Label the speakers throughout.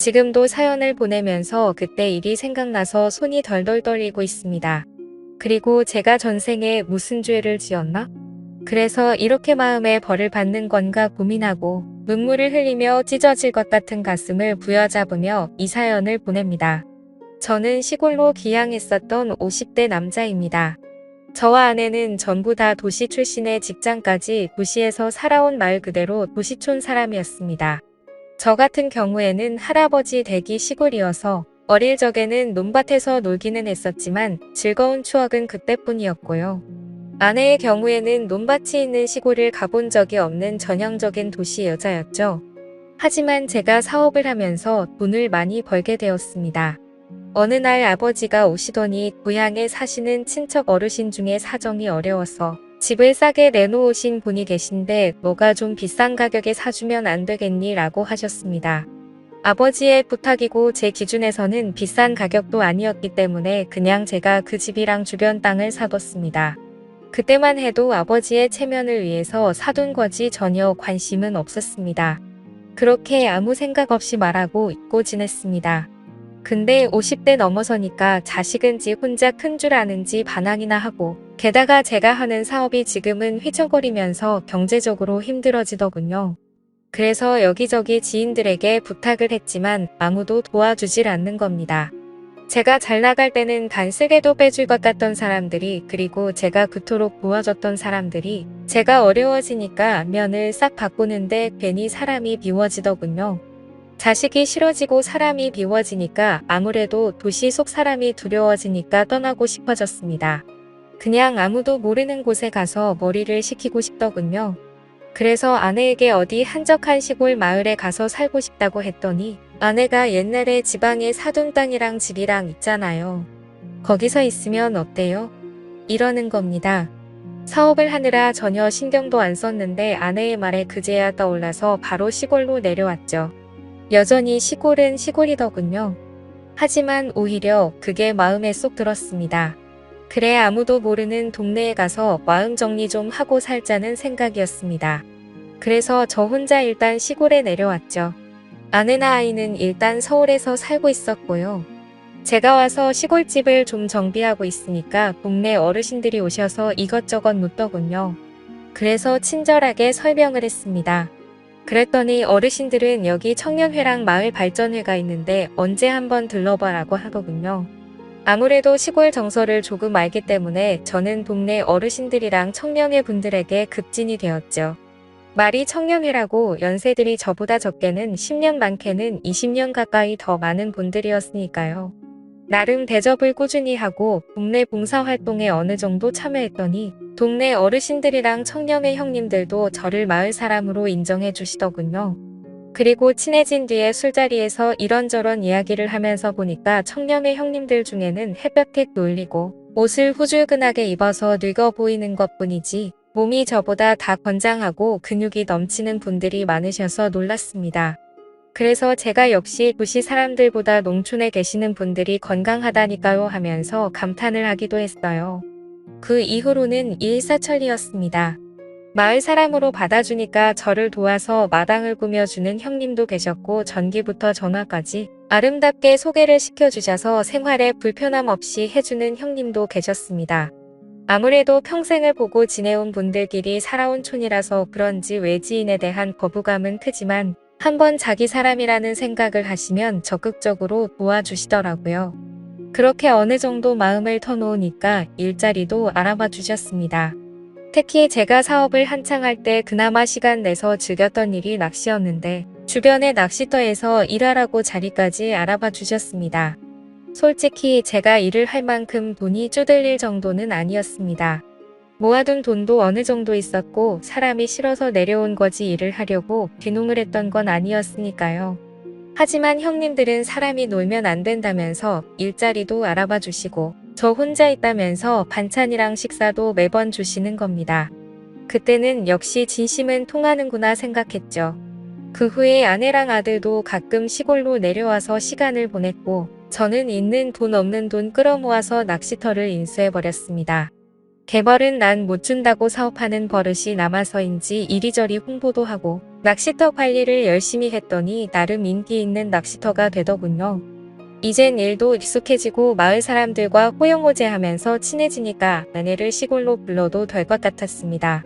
Speaker 1: 지금도 사연을 보내면서 그때 일이 생각나서 손이 덜덜 떨리고 있습니다. 그리고 제가 전생에 무슨 죄를 지었나? 그래서 이렇게 마음에 벌을 받는 건가 고민하고 눈물을 흘리며 찢어질 것 같은 가슴을 부여잡으며 이 사연을 보냅니다. 저는 시골로 귀향했었던 50대 남자입니다. 저와 아내는 전부 다 도시 출신의 직장까지 도시에서 살아온 말 그대로 도시촌 사람이었습니다. 저 같은 경우에는 할아버지 댁이 시골이어서 어릴 적에는 논밭에서 놀기는 했었지만 즐거운 추억은 그때뿐이었고요. 아내의 경우에는 논밭이 있는 시골을 가본 적이 없는 전형적인 도시 여자였죠. 하지만 제가 사업을 하면서 돈을 많이 벌게 되었습니다. 어느 날 아버지가 오시더니 고향에 사시는 친척 어르신 중에 사정이 어려워서 집을 싸게 내놓으신 분이 계신데 너가 좀 비싼 가격에 사주면 안 되겠니? 라고 하셨습니다. 아버지의 부탁이고 제 기준에서는 비싼 가격도 아니었기 때문에 그냥 제가 그 집이랑 주변 땅을 사뒀습니다. 그때만 해도 아버지의 체면을 위해서 사둔 거지 전혀 관심은 없었습니다. 그렇게 아무 생각 없이 말하고 잊고 지냈습니다. 근데 50대 넘어서니까 자식은지 혼자 큰 줄 아는지 반항이나 하고 게다가 제가 하는 사업이 지금은 휘청거리면서 경제적으로 힘들어지더군요. 그래서 여기저기 지인들에게 부탁을 했지만 아무도 도와주질 않는 겁니다. 제가 잘 나갈 때는 간쓰게도 빼줄 것 같던 사람들이 그리고 제가 그토록 도와줬던 사람들이 제가 어려워지니까 면을 싹 바꾸는데 괜히 사람이 비워지더군요. 자식이 싫어지고 사람이 비워지니까 아무래도 도시 속 사람이 두려워지니까 떠나고 싶어졌습니다. 그냥 아무도 모르는 곳에 가서 머리를 식히고 싶더군요. 그래서 아내에게 어디 한적한 시골 마을에 가서 살고 싶다고 했더니 아내가 옛날에 지방에 사둔 땅이랑 집이랑 있잖아요. 거기서 있으면 어때요? 이러는 겁니다. 사업을 하느라 전혀 신경도 안 썼는데 아내의 말에 그제야 떠올라서 바로 시골로 내려왔죠. 여전히 시골은 시골이더군요. 하지만 오히려 그게 마음에 쏙 들었습니다. 그래 아무도 모르는 동네에 가서 마음 정리 좀 하고 살자는 생각이었습니다. 그래서 저 혼자 일단 시골에 내려왔죠. 아내나 아이는 일단 서울에서 살고 있었고요. 제가 와서 시골집을 좀 정비하고 있으니까 동네 어르신들이 오셔서 이것저것 묻더군요. 그래서 친절하게 설명을 했습니다. 그랬더니 어르신들은 여기 청년회랑 마을발전회가 있는데 언제 한번 들러봐라고 하더군요. 아무래도 시골 정서를 조금 알기 때문에 저는 동네 어르신들이랑 청년회 분들에게 급진이 되었죠. 말이 청년회라고 연세들이 저보다 적게는 10년 많게는 20년 가까이 더 많은 분들이었으니까요. 나름 대접을 꾸준히 하고 동네 봉사활동에 어느 정도 참여했더니 동네 어르신들이랑 청년회 형님들도 저를 마을 사람으로 인정해 주시더군요. 그리고 친해진 뒤에 술자리에서 이런저런 이야기를 하면서 보니까 청년회 형님들 중에는 햇볕택도 올리고 옷을 후줄근하게 입어서 늙어 보이는 것뿐이지 몸이 저보다 다 건장하고 근육이 넘치는 분들이 많으셔서 놀랐습니다. 그래서 제가 역시 도시 사람들보다 농촌에 계시는 분들이 건강하다니까요 하면서 감탄을 하기도 했어요. 그 이후로는 일사천리였습니다. 마을 사람으로 받아주니까 저를 도와서 마당을 꾸며주는 형님도 계셨고 전기부터 전화까지 아름답게 소개를 시켜주셔서 생활에 불편함 없이 해주는 형님도 계셨습니다. 아무래도 평생을 보고 지내온 분들끼리 살아온 촌이라서 그런지 외지인에 대한 거부감은 크지만 한번 자기 사람이라는 생각을 하시면 적극적으로 도와주시더라고요. 그렇게 어느 정도 마음을 터놓으니까 일자리도 알아봐 주셨습니다. 특히 제가 사업을 한창 할 때 그나마 시간 내서 즐겼던 일이 낚시였는데 주변의 낚시터에서 일하라고 자리까지 알아봐 주셨습니다. 솔직히 제가 일을 할 만큼 돈이 쪼들릴 정도는 아니었습니다. 모아둔 돈도 어느 정도 있었고 사람이 싫어서 내려온 거지 일을 하려고 귀농을 했던 건 아니었으니까요. 하지만 형님들은 사람이 놀면 안 된다면서 일자리도 알아봐 주시고 저 혼자 있다면서 반찬이랑 식사도 매번 주시는 겁니다. 그때는 역시 진심은 통하는구나 생각했죠. 그 후에 아내랑 아들도 가끔 시골로 내려와서 시간을 보냈고 저는 있는 돈 없는 돈 끌어모아서 낚시터를 인수해버렸습니다. 개벌은 난 못 준다고 사업하는 버릇이 남아서인지 이리저리 홍보도 하고 낚시터 관리를 열심히 했더니 나름 인기 있는 낚시터가 되더군요. 이젠 일도 익숙해지고 마을 사람들과 호영호재하면서 친해지니까 아내를 시골로 불러도 될 것 같았습니다.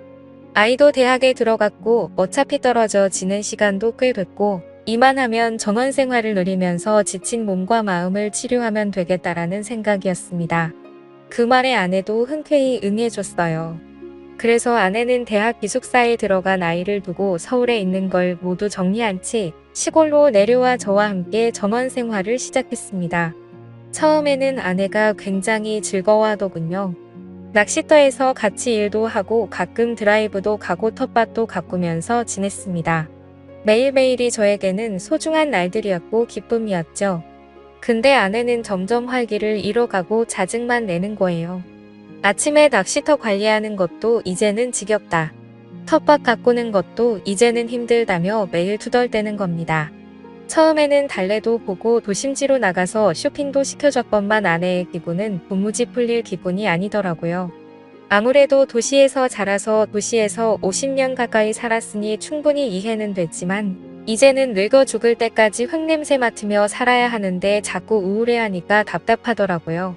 Speaker 1: 아이도 대학에 들어갔고 어차피 떨어져 지는 시간도 꽤 됐고 이만하면 전원 생활을 누리면서 지친 몸과 마음을 치료하면 되겠다라는 생각이었습니다. 그 말에 아내도 흔쾌히 응해줬어요. 그래서 아내는 대학 기숙사에 들어간 아이를 두고 서울에 있는 걸 모두 정리한 채 시골로 내려와 저와 함께 전원 생활을 시작했습니다. 처음에는 아내가 굉장히 즐거워하더군요. 낚시터에서 같이 일도 하고 가끔 드라이브도 가고 텃밭도 가꾸면서 지냈습니다. 매일매일이 저에게는 소중한 날들이었고 기쁨이었죠. 근데 아내는 점점 활기를 잃어가고 짜증만 내는 거예요. 아침에 낚시터 관리하는 것도 이제는 지겹다. 텃밭 가꾸는 것도 이제는 힘들다며 매일 투덜대는 겁니다. 처음에는 달래도 보고 도심지로 나가서 쇼핑도 시켜줬건만 아내의 기분은 도무지 풀릴 기분이 아니더라고요. 아무래도 도시에서 자라서 도시에서 50년 가까이 살았으니 충분히 이해는 됐지만 이제는 늙어 죽을 때까지 흙냄새 맡으며 살아야 하는데 자꾸 우울해하니까 답답하더라고요.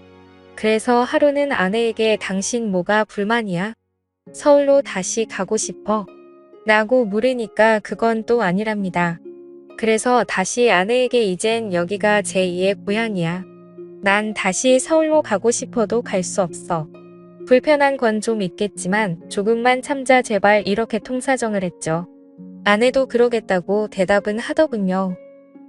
Speaker 1: 그래서 하루는 아내에게 당신 뭐가 불만이야? 서울로 다시 가고 싶어? 라고 물으니까 그건 또 아니랍니다. 그래서 다시 아내에게 이젠 여기가 제2의 고향이야. 난 다시 서울로 가고 싶어도 갈 수 없어. 불편한 건 좀 있겠지만 조금만 참자 제발 이렇게 통사정을 했죠. 아내도 그러겠다고 대답은 하더군요.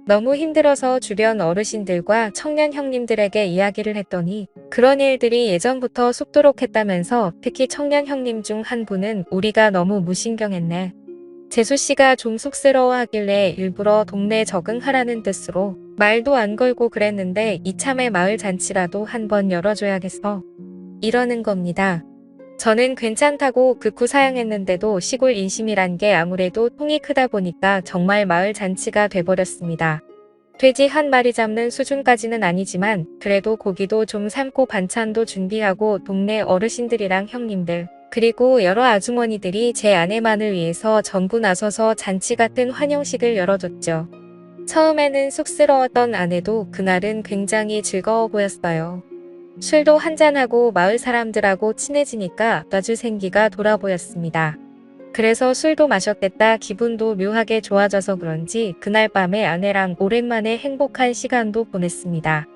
Speaker 1: 너무 힘들어서 주변 어르신들과 청년 형님들에게 이야기를 했더니 그런 일들이 예전부터 쑥도록 했다면서 특히 청년 형님 중 한 분은 우리가 너무 무신경했네. 재수씨가 좀 쑥스러워하길래 일부러 동네 적응하라는 뜻으로 말도 안 걸고 그랬는데 이참에 마을 잔치라도 한번 열어줘야겠어. 이러는 겁니다. 저는 괜찮다고 극구 사양했는데도 시골 인심이란 게 아무래도 통이 크다 보니까 정말 마을 잔치가 돼버렸습니다. 돼지 한 마리 잡는 수준까지는 아니지만 그래도 고기도 좀 삶고 반찬도 준비하고 동네 어르신들이랑 형님들 그리고 여러 아주머니들이 제 아내만을 위해서 전부 나서서 잔치 같은 환영식을 열어줬죠. 처음에는 쑥스러웠던 아내도 그날은 굉장히 즐거워 보였어요. 술도 한잔하고 마을 사람들하고 친해지니까 아주 생기가 돌아 보였습니다. 그래서 술도 마셨겠다 기분도 묘하게 좋아져서 그런지 그날 밤에 아내랑 오랜만에 행복한 시간도 보냈습니다.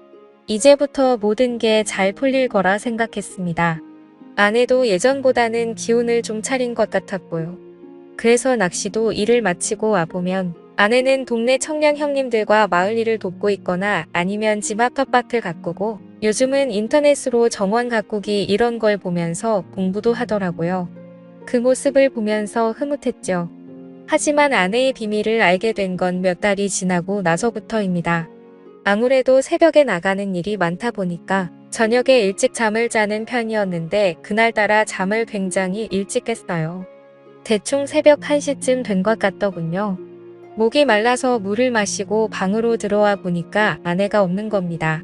Speaker 1: 이제부터 모든 게 잘 풀릴 거라 생각했습니다. 아내도 예전보다는 기운을 좀 차린 것 같았고요. 그래서 낚시도 일을 마치고 와보면 아내는 동네 청년 형님들과 마을 일을 돕고 있거나 아니면 집 앞 텃밭을 가꾸고 요즘은 인터넷으로 정원 가꾸기 이런 걸 보면서 공부도 하더라고요. 그 모습을 보면서 흐뭇했죠. 하지만 아내의 비밀을 알게 된 건 몇 달이 지나고 나서부터입니다. 아무래도 새벽에 나가는 일이 많다 보니까 저녁에 일찍 잠을 자는 편이었는데 그날따라 잠을 굉장히 일찍 깼어요. 대충 새벽 1시쯤 된 것 같더군요. 목이 말라서 물을 마시고 방으로 들어와 보니까 아내가 없는 겁니다.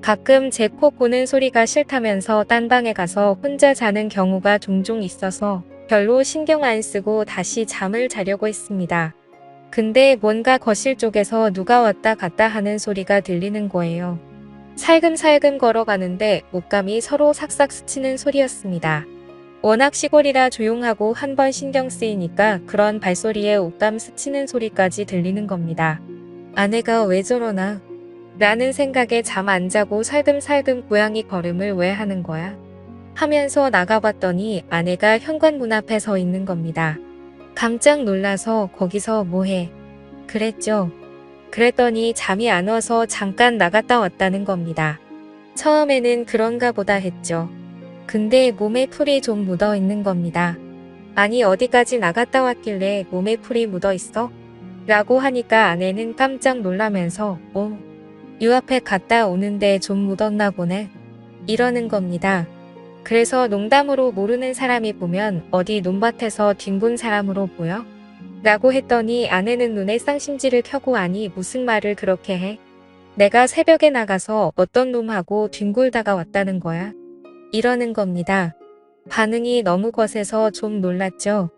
Speaker 1: 가끔 제 코 고는 소리가 싫다면서 딴 방에 가서 혼자 자는 경우가 종종 있어서 별로 신경 안 쓰고 다시 잠을 자려고 했습니다. 근데 뭔가 거실 쪽에서 누가 왔다 갔다 하는 소리가 들리는 거예요. 살금살금 걸어가는데 옷감이 서로 삭삭 스치는 소리였습니다. 워낙 시골이라 조용하고 한 번 신경 쓰이니까 그런 발소리에 옷감 스치는 소리까지 들리는 겁니다. 아내가 왜 저러나? 라는 생각에 잠 안 자고 살금살금 고양이 걸음을 왜 하는 거야? 하면서 나가봤더니 아내가 현관문 앞에 서 있는 겁니다. 깜짝 놀라서 거기서 뭐해? 그랬죠. 그랬더니 잠이 안 와서 잠깐 나갔다 왔다는 겁니다. 처음에는 그런가 보다 했죠. 근데 몸에 풀이 좀 묻어 있는 겁니다. 아니 어디까지 나갔다 왔길래 몸에 풀이 묻어 있어? 라고 하니까 아내는 깜짝 놀라면서 유 앞에 갔다 오는데 좀 묻었나 보네. 이러는 겁니다. 그래서 농담으로 모르는 사람이 보면 어디 논밭에서 뒹군 사람으로 보여? 라고 했더니 아내는 눈에 쌍심지를 켜고 아니 무슨 말을 그렇게 해? 내가 새벽에 나가서 어떤 놈하고 뒹굴다가 왔다는 거야? 이러는 겁니다. 반응이 너무 거세서 좀 놀랐죠.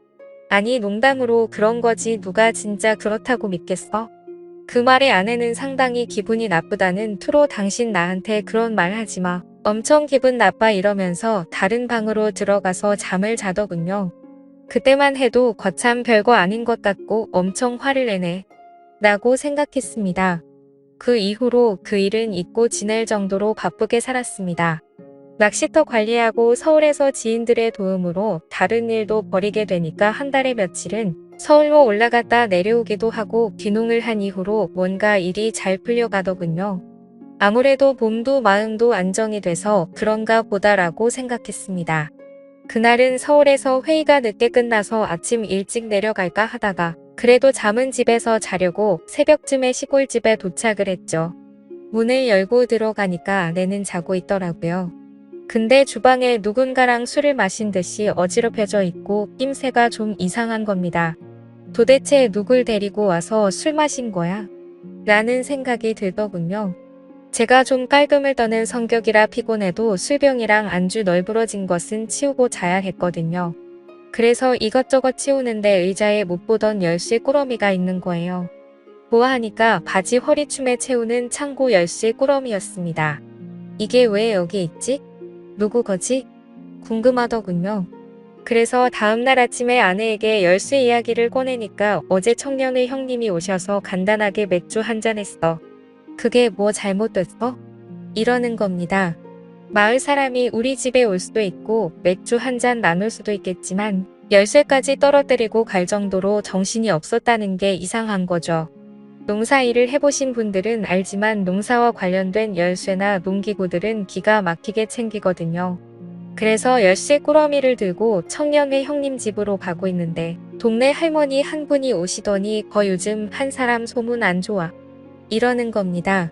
Speaker 1: 아니 농담으로 그런 거지 누가 진짜 그렇다고 믿겠어? 그 말에 아내는 상당히 기분이 나쁘다는 투로 당신 나한테 그런 말 하지 마. 엄청 기분 나빠 이러면서 다른 방으로 들어가서 잠을 자더군요. 그때만 해도 거참 별거 아닌 것 같고 엄청 화를 내네. 라고 생각했습니다. 그 이후로 그 일은 잊고 지낼 정도로 바쁘게 살았습니다. 낚시터 관리하고 서울에서 지인들의 도움으로 다른 일도 벌이게 되니까 한 달에 며칠은 서울로 올라갔다 내려오기도 하고 귀농을 한 이후로 뭔가 일이 잘 풀려가더군요. 아무래도 몸도 마음도 안정이 돼서 그런가 보다라고 생각했습니다. 그날은 서울에서 회의가 늦게 끝나서 아침 일찍 내려갈까 하다가 그래도 잠은 집에서 자려고 새벽쯤에 시골집에 도착을 했죠. 문을 열고 들어가니까 아내는 자고 있더라고요. 근데 주방에 누군가랑 술을 마신 듯이 어지럽혀져 있고 낌새가 좀 이상한 겁니다. 도대체 누굴 데리고 와서 술 마신 거야? 라는 생각이 들더군요. 제가 좀 깔끔을 떠는 성격이라 피곤해도 술병이랑 안주 널브러진 것은 치우고 자야 했거든요. 그래서 이것저것 치우는데 의자에 못 보던 열쇠 꾸러미가 있는 거예요. 보아하니까 바지 허리춤에 채우는 창고 열쇠 꾸러미였습니다. 이게 왜 여기 있지? 누구 거지? 궁금하더군요. 그래서 다음날 아침에 아내에게 열쇠 이야기를 꺼내니까 어제 청년의 형님이 오셔서 간단하게 맥주 한잔 했어. 그게 뭐 잘못됐어? 이러는 겁니다. 마을 사람이 우리 집에 올 수도 있고 맥주 한잔 나눌 수도 있겠지만 열쇠까지 떨어뜨리고 갈 정도로 정신이 없었다는 게 이상한 거죠. 농사 일을 해보신 분들은 알지만 농사와 관련된 열쇠나 농기구들은 기가 막히게 챙기거든요. 그래서 열쇠 꾸러미를 들고 청년의 형님 집으로 가고 있는데 동네 할머니 한 분이 오시더니 요즘 한 사람 소문 안 좋아. 이러는 겁니다.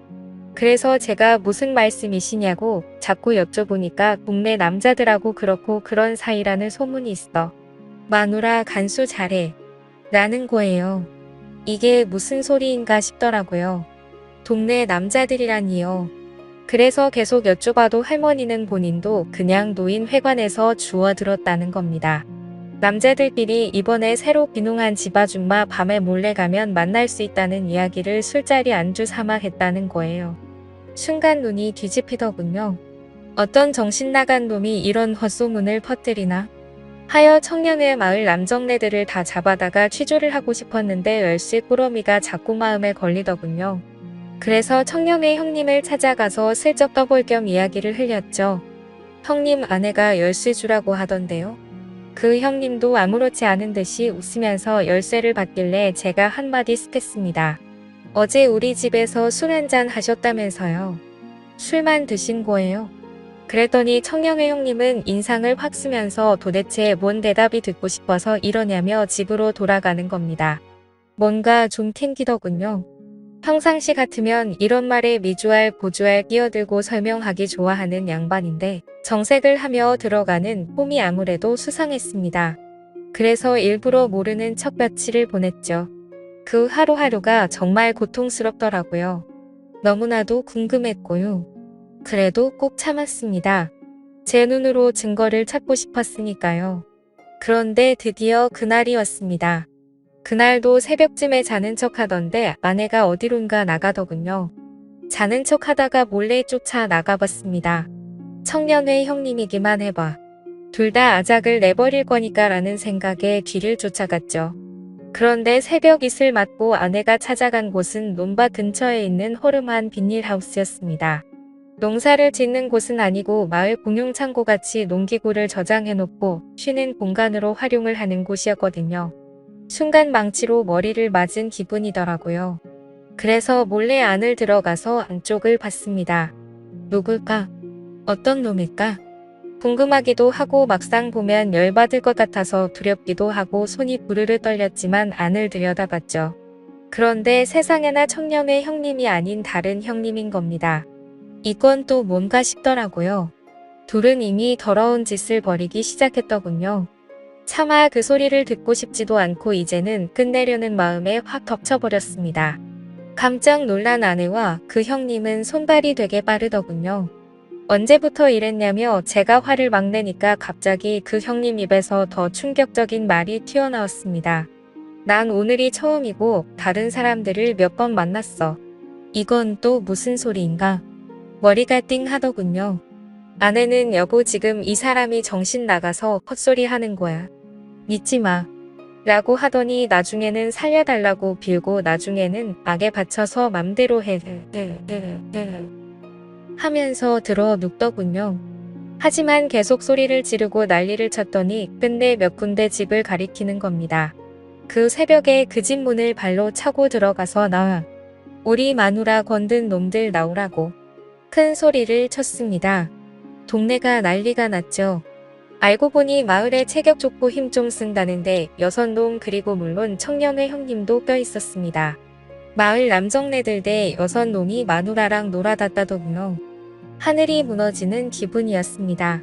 Speaker 1: 그래서 제가 무슨 말씀이시냐고 자꾸 여쭤보니까 동네 남자들하고 그렇고 그런 사이라는 소문이 있어. 마누라 간수 잘해. 라는 거예요. 이게 무슨 소리인가 싶더라고요. 동네 남자들이라니요. 그래서 계속 여쭤봐도 할머니는 본인도 그냥 노인회관에서 주워 들었다는 겁니다. 남자들끼리 이번에 새로 귀농한 집 아줌마 밤에 몰래 가면 만날 수 있다는 이야기를 술자리 안주 삼아 했다는 거예요. 순간 눈이 뒤집히더군요. 어떤 정신나간 놈이 이런 헛소문을 퍼뜨리나? 하여 청년의 마을 남정네들을 다 잡아다가 취조를 하고 싶었는데 열쇠 꾸러미가 자꾸 마음에 걸리더군요. 그래서 청년의 형님을 찾아가서 슬쩍 떠볼 겸 이야기를 흘렸죠. 형님 아내가 열쇠 주라고 하던데요. 그 형님도 아무렇지 않은 듯이 웃으면서 열쇠를 받길래 제가 한마디 쓱했습니다. 어제 우리 집에서 술 한잔 하셨다면서요. 술만 드신 거예요? 그랬더니 청년의 형님은 인상을 확 쓰면서 도대체 뭔 대답이 듣고 싶어서 이러냐며 집으로 돌아가는 겁니다. 뭔가 좀 튕기더군요. 평상시 같으면 이런 말에 미주알 고주알 끼어들고 설명하기 좋아하는 양반인데 정색을 하며 들어가는 폼이 아무래도 수상했습니다. 그래서 일부러 모르는 척 며칠을 보냈죠. 그 하루하루가 정말 고통스럽더라고요. 너무나도 궁금했고요. 그래도 꼭 참았습니다. 제 눈으로 증거를 찾고 싶었으니까요. 그런데 드디어 그날이 왔습니다. 그날도 새벽쯤에 자는 척 하던데 아내가 어디론가 나가더군요. 자는 척 하다가 몰래 쫓아 나가봤습니다. 청년회 형님이기만 해봐. 둘 다 아작을 내버릴 거니까 라는 생각에 뒤를 쫓아갔죠. 그런데 새벽 이슬 맞고 아내가 찾아간 곳은 논밭 근처에 있는 허름한 비닐하우스였습니다. 농사를 짓는 곳은 아니고 마을 공용창고같이 농기구를 저장해놓고 쉬는 공간으로 활용을 하는 곳이었거든요. 순간 망치로 머리를 맞은 기분이더라고요. 그래서 몰래 안을 들어가서 안쪽을 봤습니다. 누굴까? 어떤 놈일까? 궁금하기도 하고 막상 보면 열받을 것 같아서 두렵기도 하고 손이 부르르 떨렸지만 안을 들여다봤죠. 그런데 세상에나 청년의 형님이 아닌 다른 형님인 겁니다. 이건 또 뭔가 싶더라고요. 둘은 이미 더러운 짓을 벌이기 시작했더군요. 차마 그 소리를 듣고 싶지도 않고 이제는 끝내려는 마음에 확 덮쳐버렸습니다. 깜짝 놀란 아내와 그 형님은 손발이 되게 빠르더군요. 언제부터 이랬냐며 제가 화를 막 내니까 갑자기 그 형님 입에서 더 충격적인 말이 튀어나왔습니다. 난 오늘이 처음이고 다른 사람들을 몇 번 만났어. 이건 또 무슨 소리인가? 머리가 띵 하더군요. 아내는 여보 지금 이 사람이 정신 나가서 헛소리 하는 거야. 믿지 마. 라고 하더니 나중에는 살려달라고 빌고 나중에는 악에 받쳐서 맘대로 해. 하면서 들어 눕더군요. 하지만 계속 소리를 지르고 난리를 쳤더니 끝내 몇 군데 집을 가리키는 겁니다. 그 새벽에 그 집 문을 발로 차고 들어가서 나와. 우리 마누라 건든 놈들 나오라고 큰 소리를 쳤습니다. 동네가 난리가 났죠. 알고 보니 마을에 체격 좋고 힘 좀 쓴다는데 6놈 그리고 물론 청년의 형님도 껴 있었습니다. 마을 남정네들 대 6놈이 마누라랑 놀아다다더군요. 하늘이 무너지는 기분이었습니다.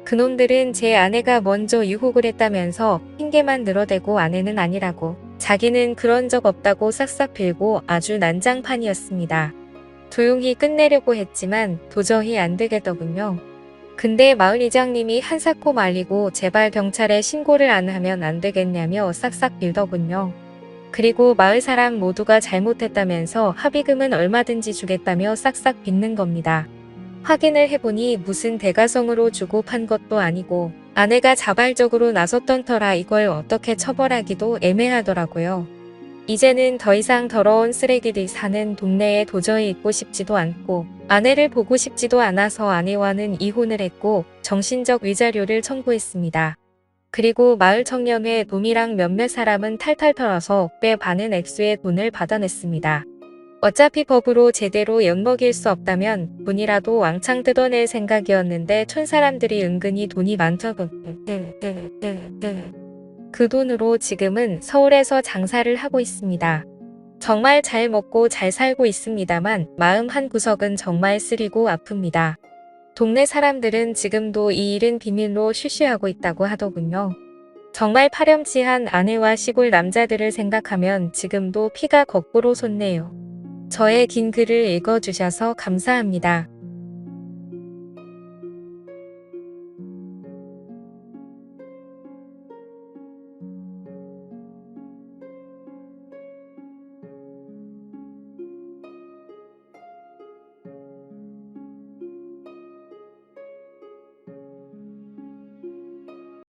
Speaker 1: 그놈들은 제 아내가 먼저 유혹을 했다면서 핑계만 늘어대고 아내는 아니라고 자기는 그런 적 없다고 싹싹 빌고 아주 난장판이었습니다. 조용히 끝내려고 했지만 도저히 안 되겠더군요. 근데 마을 이장님이 한사코 말리고 제발 경찰에 신고를 안 하면 안 되겠냐며 싹싹 빌더군요. 그리고 마을 사람 모두가 잘못했다면서 합의금은 얼마든지 주겠다며 싹싹 빚는 겁니다. 확인을 해보니 무슨 대가성으로 주고 판 것도 아니고 아내가 자발적으로 나섰던 터라 이걸 어떻게 처벌하기도 애매하더라고요. 이제는 더 이상 더러운 쓰레기들이 사는 동네에 도저히 있고 싶지도 않고 아내를 보고 싶지도 않아서 아내와는 이혼을 했고 정신적 위자료를 청구했습니다. 그리고 마을 청년회 놈이랑 몇몇 사람은 탈탈 털어서 꽤 많은 액수의 돈을 받아냈습니다. 어차피 법으로 제대로 엿먹일 수 없다면 돈이라도 왕창 뜯어낼 생각이었는데 촌사람들이 은근히 돈이 많다고 그 돈으로 지금은 서울에서 장사를 하고 있습니다. 정말 잘 먹고 잘 살고 있습니다만 마음 한구석은 정말 쓰리고 아픕니다. 동네 사람들은 지금도 이 일은 비밀로 쉬쉬하고 있다고 하더군요. 정말 파렴치한 아내와 시골 남자들을 생각하면 지금도 피가 거꾸로 솟네요. 저의 긴 글을 읽어주셔서 감사합니다.